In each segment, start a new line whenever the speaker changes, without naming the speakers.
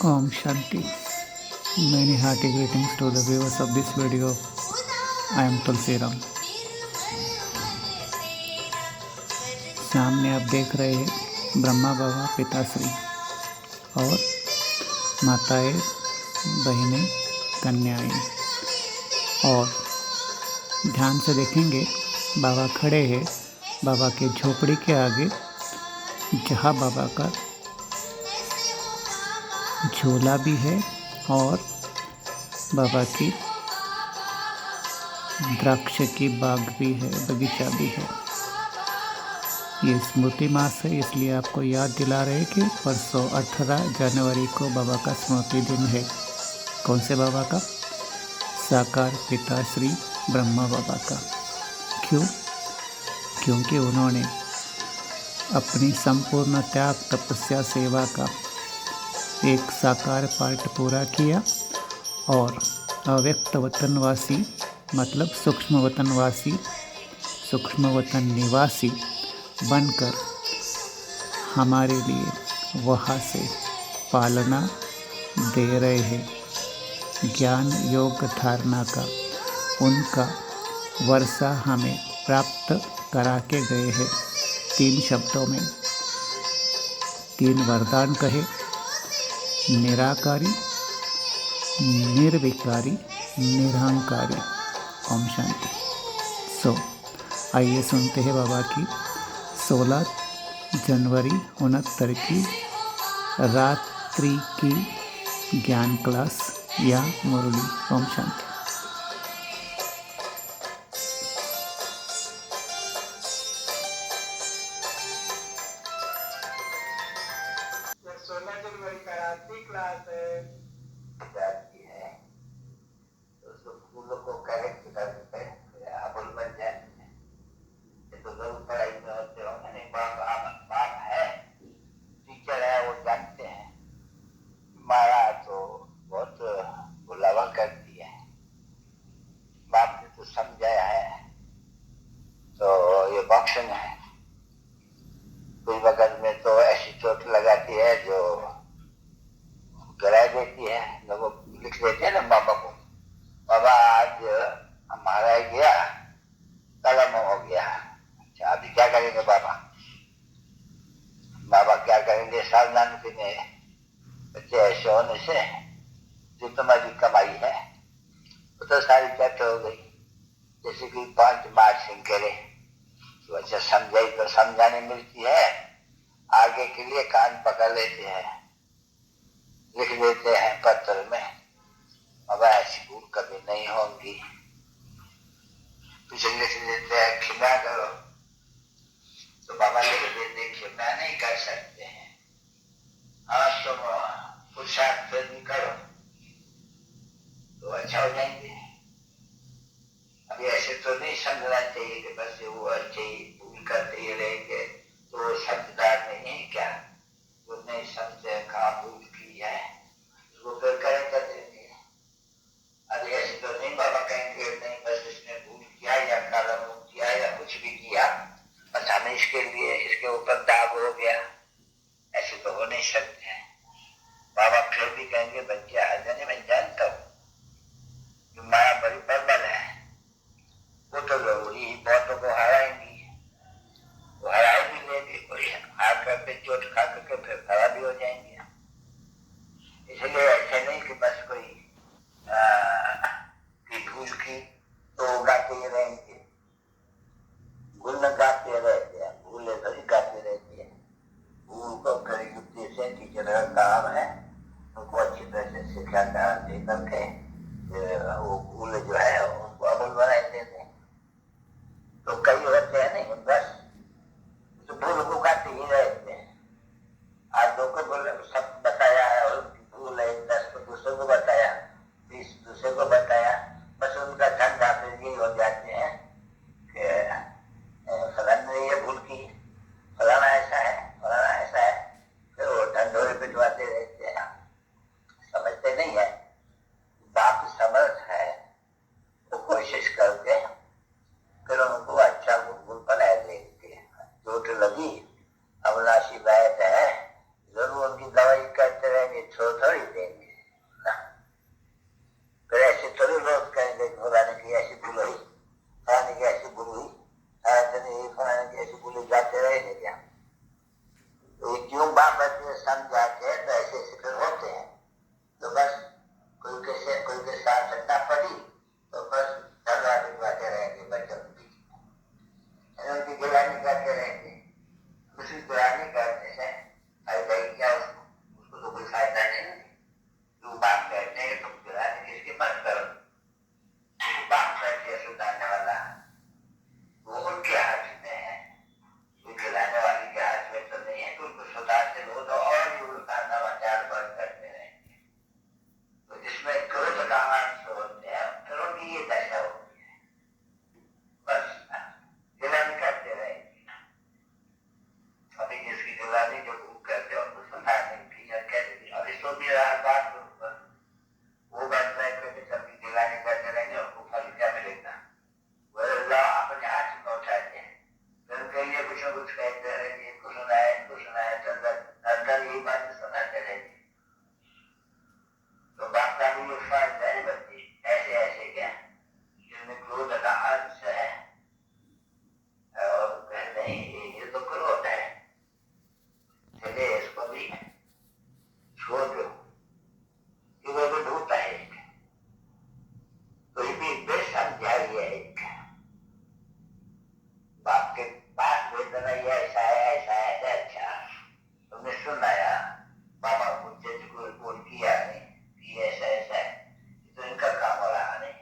Om Shanti. Many hearty greetings to the viewers of this video. I am Tulsi Ram. सामने आप देख रहे हैं ब्रह्मा बाबा पिताश्री और माताएं, बहनें, कन्याएं। और ध्यान से देखेंगे बाबा खड़े हैं बाबा के झोपड़ी के आगे, जहाँ बाबा का झोला भी है और बाबा की वृक्ष की बाग भी है, बगीचा भी है। ये स्मृति मास है, इसलिए आपको याद दिला रहे कि परसों 18 जनवरी को बाबा का स्मृति दिन है। कौन से बाबा का? साकार पिता श्री ब्रह्मा बाबा का। क्यों? क्योंकि उन्होंने अपनी संपूर्ण त्याग, तपस्या, सेवा का एक साकार पार्ट पूरा किया और अव्यक्त वतनवासी मतलब सूक्ष्म वतनवासी, सूक्ष्म वतन निवासी बनकर हमारे लिए वहाँ से पालना दे रहे हैं। ज्ञान योग धारणा का उनका वर्षा हमें प्राप्त करा के गए हैं। 3 शब्दों में 3 वरदान कहे: निराकारी, निर्विकारी, निरहंकारी। ओम शांति। आइए सुनते हैं बाबा की 16 जनवरी 69 की रात्रि की ज्ञान क्लास या मुरली। ओम शांति।
क्लास है तो उसको फूलों को करेक्ट करते हैं, अबुल बन जाते हैं। ये तो जरूर पढ़ाई में होते होंगे, नहीं बाप है, टीचर है, वो जानते हैं। मारा तो बहुत बुलावा कर दिया है, बाप ने तो समझाया है, तो ये बॉक्सिंग है। कोई बगल में तो ऐसी चोट लगाती है जो गिरा देती है। लोग लिख देते हैं ना बाबा को, बाबा आज हमारा गया, कलम हो गया। अच्छा, अभी क्या करेंगे बाबा? बाबा क्या करेंगे? सावधान करने बच्चे ऐसे होने से जो तुम्हारी कमाई है वो तो सारी चट हो गई। जैसे कि 5 मार्चिंग करे तो अच्छा समझाई तो समझाने मिलती है, आगे के लिए कान पकड़ लेते हैं, लिख देते हैं पत्र में, बाबा ऐसी भूल कभी नहीं होगी। पीछे लिख देते हैं क्षमा करो, तो बाबा लिख देते क्षमा नहीं कर सकते हैं, हाँ तुम पुरुषार्थ फिर भी करो तो अच्छा हो जाएंगे। अभी ऐसे तो नहीं समझना चाहिए कि बस वो अच्छे ही भूल करते ही रहेंगे तो समझदार नहीं है क्या? वो नहीं समझते कहाँ भूल की है, वो फिर करें कर देंगे। अभी ऐसे तो नहीं बाबा कहेंगे नहीं बस इसने भूल किया या काला मुंह किया या कुछ भी किया, बस हमें इसके लिए इसके ऊपर दाग हो गया, ऐसे तो हो नहीं सकते हैं। बाबा फिर भी कहेंगे बच्चे आ जाने, मैं जानता हूँ माया बड़ी प्रबल है, वो तो जरूरी ही बहुतों को हराएंगी, वो हरा भी लेंगे, कोई हार करके चोट खा करके फिर खड़ा भी हो जाएंगे। इसलिए ऐसे नहीं कि बस कोई की भूल की तो गाते ही रहेंगे, भूल न गाते रहते हैं, भूले भरी गाते रहते हैं। भूल को कड़ी युक्ति से टीचर का काम है, उनको अच्छी तरह से शिक्षा दे करके वो भूल जो है उनको अमल बनाए देते हैं। तो कई होते हैं नहीं बस तो भूल को गाते ही रहते हैं। आज दो को बोले सब बताया है और भूल है 10 को दूसरे को बताया, 20 दूसरे को बताया, बस उनका धंधा फिर यही हो जाते हैं कि फलाना ने ये भूल की, फलाना ऐसा है, फलाना ऐसा है, फिर वो ढंढोरे पिटवाते रहते हैं। समझते नहीं है बाप समर्थ है, छोड़ थोड़ी देंगे ना। फिर ऐसे थोड़ी रोज कहेंगे फलाने की ऐसी भूल हुई, फलाने की ऐसी भूल हुई, फलाने की ऐसी भूल जाते रहेंगे क्या? तो क्यों बाप बच्चे समझाते हैं तो ऐसे ऐसे फिर होते हैं। तो बस कोई के साथ सट्टा पड़ी तो बस झगड़ा बिगड़ाते रहेंगे बच्चों के बीच में, उनकी गिलानी करते रहेंगे। दूसरी गिलानी करने से फायदा ही क्या? उसको तो कोई फायदा नहीं। तू बाप कहते हैं तुम गिलानी किसकी मत करो, बाप कहते हैं सुधारने वाला वो उनके हाथ में है, कोई गिलाने वाली के हाथ में तो नहीं है। उनको सुधारते लो तो और भी उल्टा नवाचार बंद करते रहेंगे। तो जिसमें क्रोध का अंश होते हैं फिर उनकी ये दशा होती है, बस गिलानी करते रहेंगे। अभी जिसकी गिलानी जो भूख करते हैं उनको सुधारने की कहते थे। और इसको भी बात वो बात है कि सबकी गिलानी करते रहेंगे उनको फल क्या मिलेगा? वो अल्लाह अपने हाथ में पहुंचाते हैं। फिर उनके लिए कुछ न कुछ कहते रहेंगे, इनको सुनाया तो अंदर यही बात सुनाते रहेंगे। तो बाप का भी ये फर्ज है बच्चे ऐसे ऐसे क्या जिनमें क्रोध का अंश है और नहीं ये तो क्रोध है, चले इसको भी छोड़ दो, ये तो भूत है। कोई भी बेसमझाई है बाप के पास वेदना ये ऐसा है अच्छा तुमने सुनाया बाबा मुझे कोई फोन किया नहीं कि ऐसा है तो इनका काम हो रहा नहीं।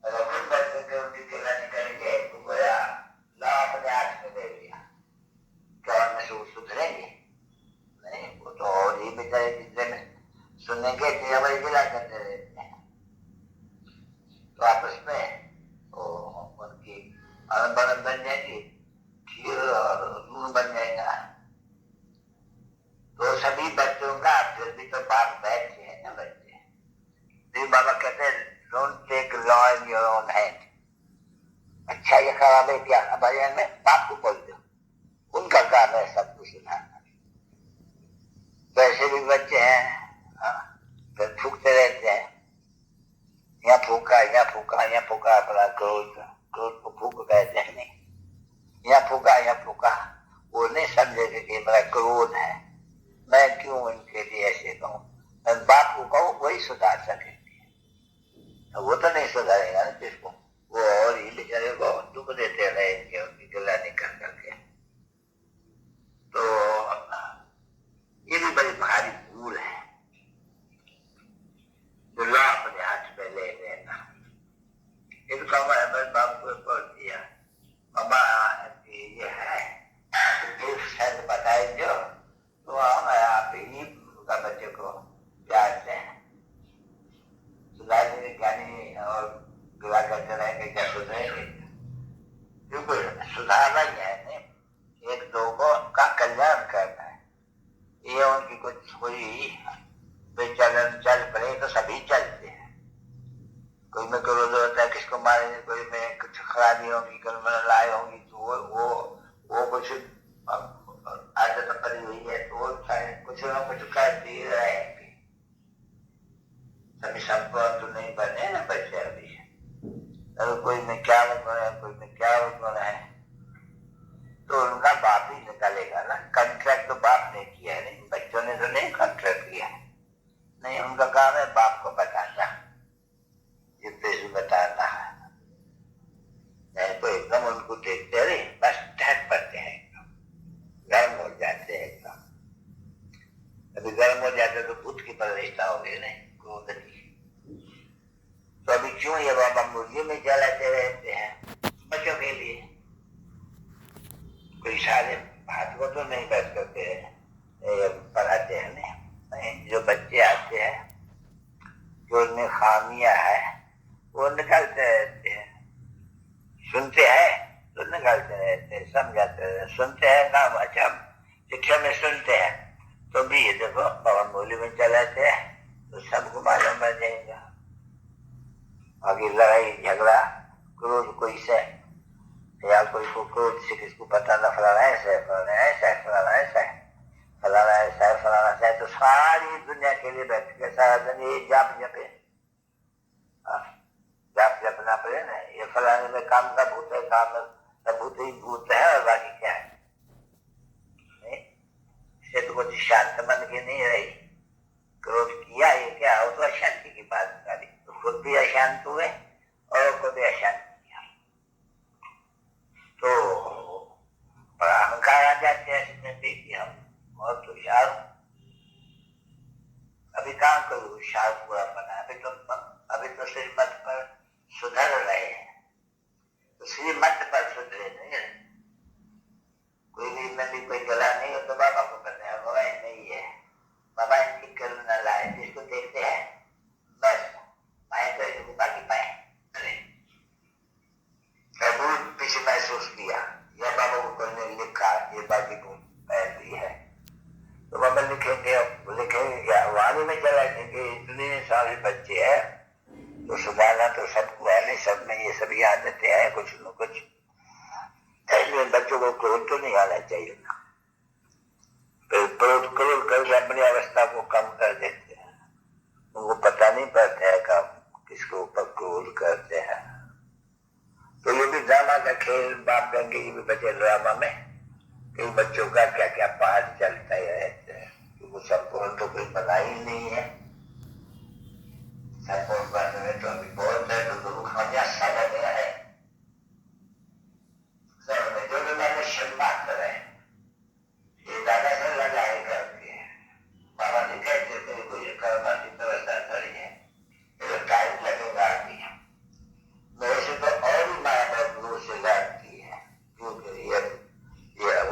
अगर खुद बैठ करके उनकी गिलानी करेंगे तो गया ला अपने हाथ में दे लिया, क्या उनमें से वो सुधरेंगे? नहीं, वो तो और ही बेचारे पिछले में सुनेंगे कि हमारी गिला करते रहते हैं। तो आपस में उनकी अनबन बन जाएगी, खीर और नून बन जाएगा। तो सभी बच्चों का फिर भी तो बाप बैठे हैं ना बच्चे। तो बाबा कहते हैं don't take law in your own hand. अच्छा ये खराब है क्या? हमारे में बाप को बोल दो, उनका काम है सब कुछ सुधारना। वैसे भी बच्चे हैं फिर फूकते रहते हैं, यहाँ फूका अपना क्रोध को फूक कहते हैं। नहीं, यहाँ फूका वो नहीं समझेगा कि मेरा क्रोध है, मैं क्यों उनके लिए ऐसे कहूँ। बाप को कहूँ वही सुधार सकेंगे, वो तो नहीं सुधारेगा ना जिसको, वो और ही बेचारे को दुख देते रहेंगे उनकी गिलानी कर करके। तो ये भी बड़ी भारी भूल है जो ला अपने हाथ में ले लेना। इनका मैं बाप को बोल दिया बाबा ये है शायद बताए जो तो आप ही का बच्चे को प्यार से सुधारने ज्ञानी और गिला करते रहेंगे क्या सुधरेंगे? क्योंकि सुधारना ही है नहीं, एक दो को का कल्याण करना है। ये उनकी कुछ कोई बेचलन चल पड़े तो सभी चलते हैं। कोई में क्रोध होता है किसको मारेंगे, कोई में कुछ खराबी होगी, कोई में लड़ाई होगी तो वो कुछ आदत पड़ी हुई है तो वो कुछ ना कुछ करते रहेंगे। सभी संपूर्ण तो नहीं बने ना बच्चे अभी। अगर कोई में क्या गुण है, कोई में क्या गुण है तो उनका बाप ही निकालेगा ना। कॉन्ट्रैक्ट तो बाप ने किया है, नहीं बच्चों ने तो नहीं कॉन्ट्रैक्ट किया है। नहीं, उनका काम है बाप को बताना, जितने से बताना है। नहीं तो एकदम उनको देखते रहे बस ढक पड़ते हैं, गर्म हो जाते हैं एकदम। अभी गर्म हो जाते तो भूत की परिवेशता हो गई नहीं क्रोध की। तो अभी क्यों ये बाबा मुर्गी में चलाते रहते हैं बच्चों के लिए? कोई सारे बात को तो नहीं बच करते पढ़ाते हैं नहीं। जो बच्चे आते हैं जो उनमें खामियां है वो निकालते रहते हैं, सुनते हैं तो निकालते रहते हैं, समझाते रहते, सुनते हैं ना अच्छा शिक्षा में सुनते हैं तो भी ये देखो बाबा बोली में चलाते हैं तो सबको मालूम पड़ जाएगा। आगे लड़ाई झगड़ा क्रोध कोई से या कोई को क्रोध से किसको पता ना फलाना ऐसा है, फलाना ऐसा है, फलाना ऐसा है, फलाना ऐसा है, फलाना ऐसा है, तो सारी दुनिया के लिए बैठ के सारा दिन ये जाप जपे, जाप जपना पड़े ना, ये फलाने में काम का भूत है, काम का भूत ही भूत है और बाकी क्या है, से तो कुछ शांत मन की नहीं रही। क्रोध किया ये क्या हो, तो अशांति की बात करी, तो खुद भी अशांत हुए और को भी अशांत किया, तो बड़ा अहंकार आ जाते हैं इसमें भी कि हम बहुत होशियार, अभी कहाँ कोई होशियार पूरा बना, अभी तो श्रीमत पर सुधर रहे हैं, तो श्रीमत पर सुधरे नहीं है। कोई भी में भी कोई गला नहीं हो तो बाबा को करने हैं, बाबा नहीं है, बाबा इनकी करुण न लाए, जिसको देखते हैं बस पाए तो बाकी पाए। प्रभु पीछे महसूस किया या बाबा को करने लिखा, ये बाकी को भी है, तो बाबा लिखेंगे, लिखेंगे क्या, वाणी में चला देंगे, इतने सारे बच्चे हैं तो सुधारना तो सबको है नहीं, सब में ये सभी आदतें हैं, कुछ न कुछ बच्चों को क्रोध तो नहीं आना चाहिए ना, क्रोध करके अपनी अवस्था को कम कर देते हैं, उनको पता नहीं पड़ता है कि किसके ऊपर क्रोध करते हैं। तो ये भी ड्रामा का खेल, बाप गंगे जी भी बचे ड्रामा में, कि बच्चों का क्या क्या पाठ चलता ही रहता है, क्योंकि संपूर्ण तो कोई बना ही नहीं है, संपूर्ण बनने में तो अभी बहुत है, तो दुख हमें सारा गया है, जो मैंने शुरुआत करे ये दादा से लगाए करके बाबा ने कहते थे कोई कर्मा की व्यवस्था करी है, तो टाइम लगेगा अभी, मेरे से तो और भी माया बहुत दूर से लगती है, क्योंकि ये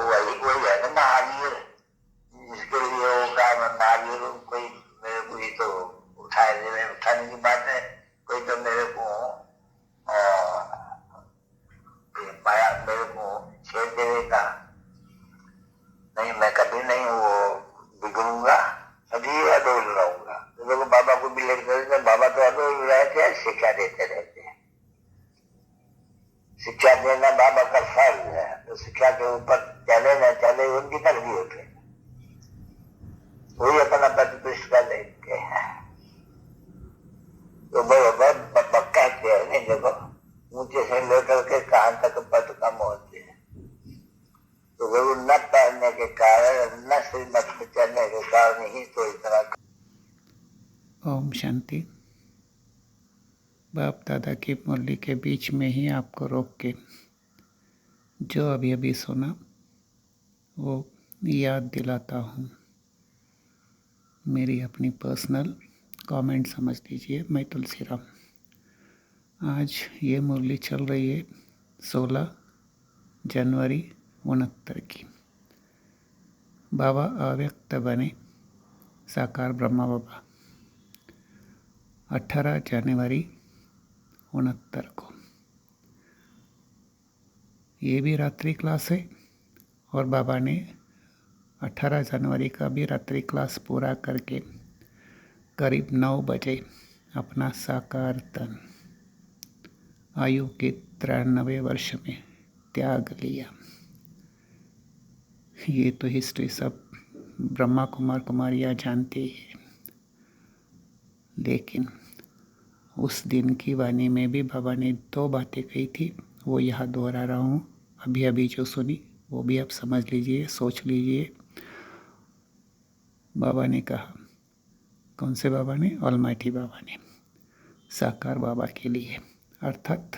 वही है ना महावीर, जिसके लिए होगा महावीर, कोई मेरे को ही तो उठाने की बात है, कोई तो मेरे को माया मेरे को छेड़ देगा नहीं, मैं कभी नहीं वो बिगड़ूंगा, अभी अडोल रहूंगा। तो देखो बाबा को भी लेकर देते, बाबा तो अडोल रहते हैं, शिक्षा देते रहते हैं, शिक्षा देना बाबा का फर्ज है, तो शिक्षा के ऊपर चले न चले उनकी तरफ होते, वही अपना प्रतिष्ठा लेते हैं, तो बराबर कहते हैं नहीं, देखो ऊंचे से लेकर के कहां तक पद कम होते हैं, तो गुरु न पढ़ने के कारण, न श्रीमत में चलने के कारण ही तो इतना।
ओम शांति। बाप दादा की मुरली के बीच में ही आपको रोक के जो अभी अभी सुना वो याद दिलाता हूँ। मेरी अपनी पर्सनल कमेंट समझ लीजिए। मैं तुलसीराम। आज ये मुरली चल रही है 16 जनवरी 69 की। बाबा अव्यक्त बने साकार ब्रह्मा बाबा 18 जनवरी 69 को। ये भी रात्रि क्लास है और बाबा ने 18 जनवरी का भी रात्रि क्लास पूरा करके करीब 9 बजे अपना साकार तन आयु के 93 वर्ष में त्याग लिया। ये तो हिस्ट्री सब ब्रह्मा कुमार कुमारियाँ जानते हैं, लेकिन उस दिन की वाणी में भी बाबा ने 2 बातें कही थी, वो यहाँ दोहरा रहा हूँ। अभी अभी जो सुनी वो भी आप समझ लीजिए, सोच लीजिए। बाबा ने कहा, कौन से बाबा ने? ऑलमाइटी बाबा ने, साकार बाबा के लिए, अर्थात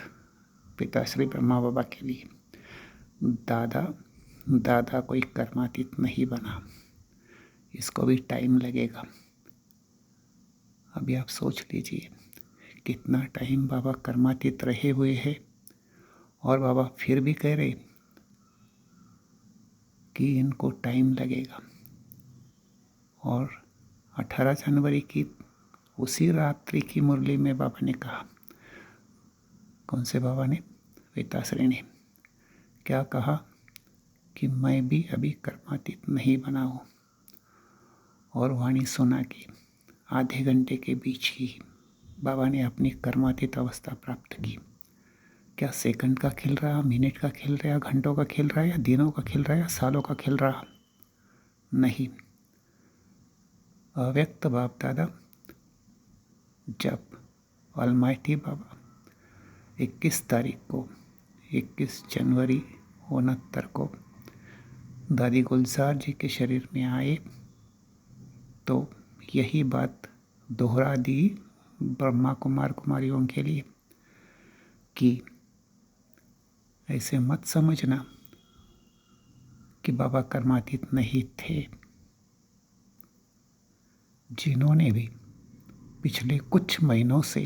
पिताश्री ब्रह्मा बाबा के लिए, दादा कोई कर्मातीत नहीं बना, इसको भी टाइम लगेगा। अभी आप सोच लीजिए कितना टाइम बाबा कर्मातीत रहे हुए हैं और बाबा फिर भी कह रहे कि इनको टाइम लगेगा। और 18 जनवरी की उसी रात्रि की मुरली में बाबा ने कहा, कौन से बाबा ने? पिताश्री ने क्या कहा कि मैं भी अभी कर्मातीत नहीं बना हूँ। और वाणी सुना कि आधे घंटे के बीच ही बाबा ने अपनी कर्मातीत अवस्था प्राप्त की। क्या सेकंड का खेल रहा, मिनट का खेल रहा, घंटों का खेल रहा, या दिनों का खेल रहा, या सालों का खेल रहा? नहीं, अव्यक्त बाप दादा जब ऑलमाइटी बाबा 21 तारीख को 21 जनवरी 69 को दादी गुलजार जी के शरीर में आए तो यही बात दोहरा दी ब्रह्मा कुमार कुमारियों के लिए कि ऐसे मत समझना कि बाबा कर्मातीत नहीं थे। जिन्होंने भी पिछले कुछ महीनों से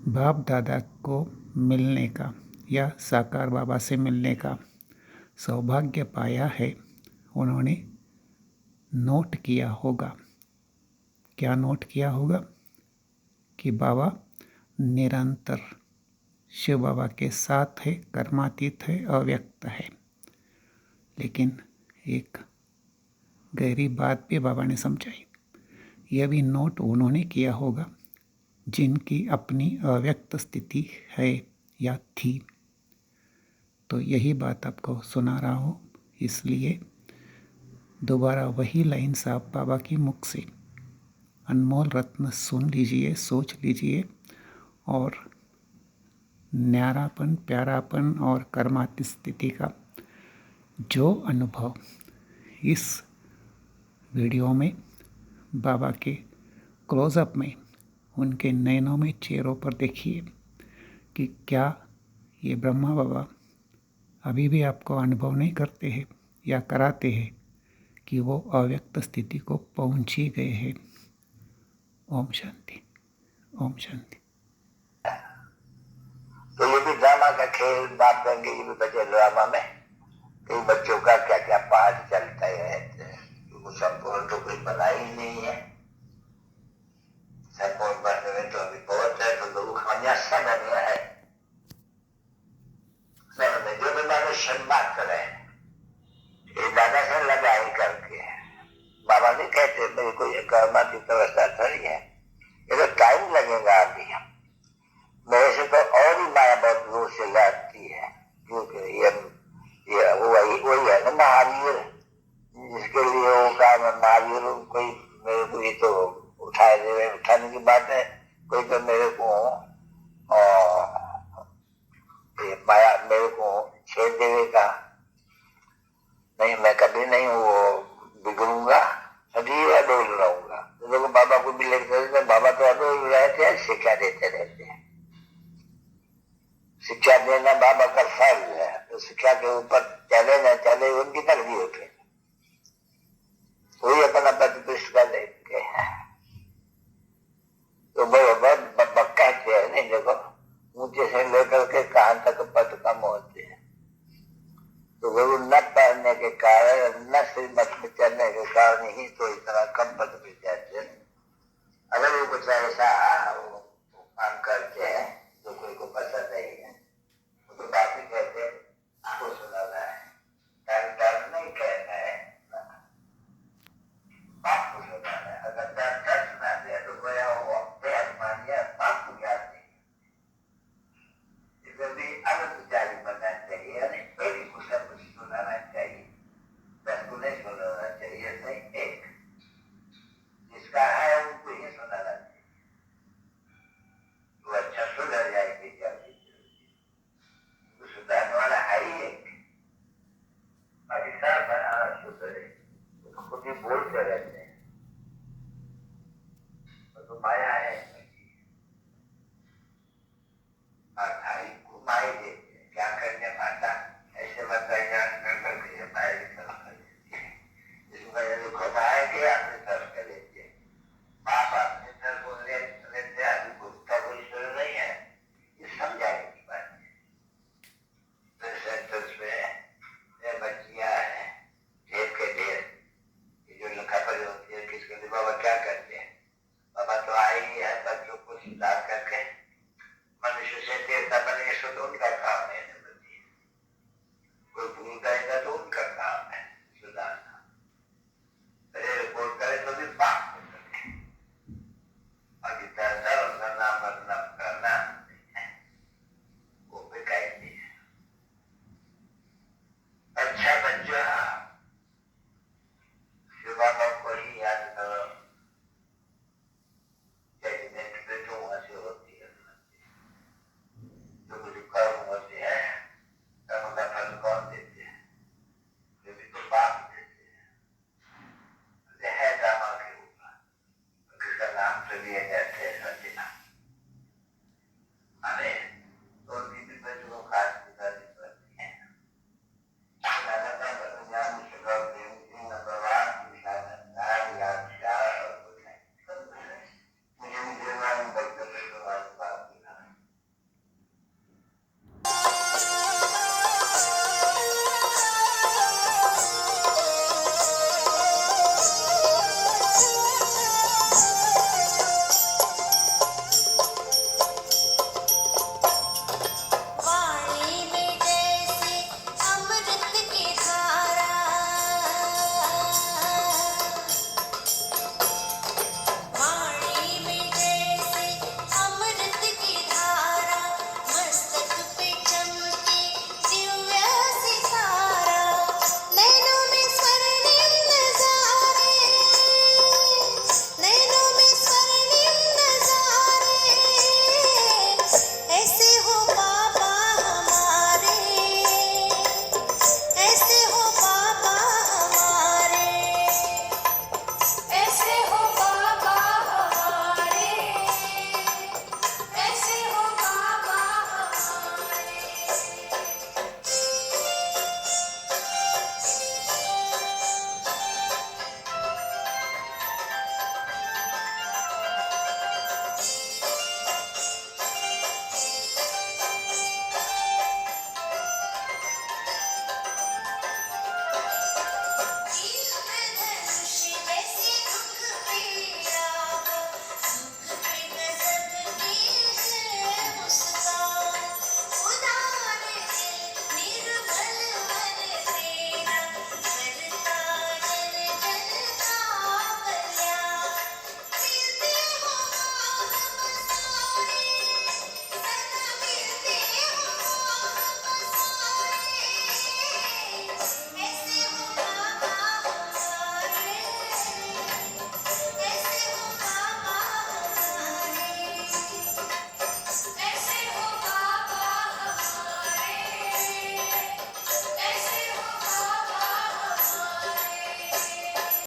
बाप दादा को मिलने का या साकार बाबा से मिलने का सौभाग्य पाया है, उन्होंने नोट किया होगा। क्या नोट किया होगा? कि बाबा निरंतर शिव बाबा के साथ है, कर्मातीत है, अव्यक्त है। लेकिन एक गहरी बात भी बाबा ने समझाई। यह भी नोट उन्होंने किया होगा जिनकी अपनी अव्यक्त स्थिति है या थी। तो यही बात आपको सुना रहा हूँ, इसलिए दोबारा वही लाइन साहब बाबा की मुख से अनमोल रत्न सुन लीजिए, सोच लीजिए और न्यारापन, प्यारापन और कर्मातीत स्थिति का जो अनुभव इस वीडियो में बाबा के क्लोजअप में उनके नैनों में, चेहरों पर देखिए कि क्या ये ब्रह्मा बाबा अभी भी आपको अनुभव नहीं करते हैं या कराते हैं कि वो अव्यक्त स्थिति को पहुंच ही गए हैं। ओम शांति, ओम शांति।
तो ये भी ड्रामा का खेल बात करेंगे, ये भी बचे ड्रामा में कई बच्चों का क्या क्या पाठ चलता है, तो संपूर्ण तो कोई बना ही नहीं है। संपूर्ण बनने में तो अभी बहुत है, तो लोग खानियासा बन गया है। जो भी मानुष्य बात करे ये दादा से लगाई करके, बाबा नहीं कहते मेरी कोई कर्मातीत अवस्था थोड़ी है, ये तो टाइम लगेगा अभी। मेरे से तो और ही माया बहुत दूर से लाती है, क्योंकि ये वही है ना महावीर, जिसके लिए वो काम महावीर कोई मेरे को ये तो उठाए दे, उठाने की बात है। कोई तो मेरे को माया मेरे को छेड़ देगा, नहीं मैं कभी नहीं वो बिगड़ूंगा, अधीर अडोल रहूंगा। तो देखो बाबा को भी लेकर बाबा तो अडोल रहते हैं, शिक्षा देते रहते हैं। शिक्षा देना बाबा का फर्ज है, तो शिक्षा के ऊपर चले न चले उनकी तकदीर होती है। वही अपना प्रतिष्ठ कर देते हैं। तो बराबर कहते हैं नहीं, देखो ऊंचे से लेकर के कहां तक पद कम होते हैं। तो गुरु न पढ़ने के कारण, न श्रीमत में चलने के कारण ही तो इतना कम पद मिल जाते हैं। अगर वो कुछ ऐसा काम करते हैं तो कोई को पसंद नहीं है, तो बाकी कहते हैं आपको सुनाना है, डर नहीं कहना है, बाप को सुनाना है। अगर डर सुना दिया तो गया वो मानिया बाप को याद नहीं। भी अलग विचारी बनना चाहिए, यानी पहले कुछ ना कुछ सुनाना चाहिए, 10 को नहीं सुनाना चाहिए, नहीं एक जिसका है उनको ही सुनाना चाहिए, तो अच्छा सुधर जाएगी। जल्दी तो सुधारने वाला है ही एक, बाकी सब बनाना सुधरे तो खुद ही बोलते रहते हैं, तो माया है माई देते हैं। क्या करने माता ऐसे बताएगा करके माया की तरफ कर देती है, इसमें घुमाएंगे अपनी तरफ कर लेते हैं। बाप अपनी तरफ को लेते हैं, अभी उसका कोई शुरू नहीं है, ये समझाने की बात है। सेंटर्स में बच्चियां हैं ढेर के ढेर, जो लिखा पड़ी होती है किसके लिए बाबा क्या करते हैं, बाबा तो आई है तो दिया जाता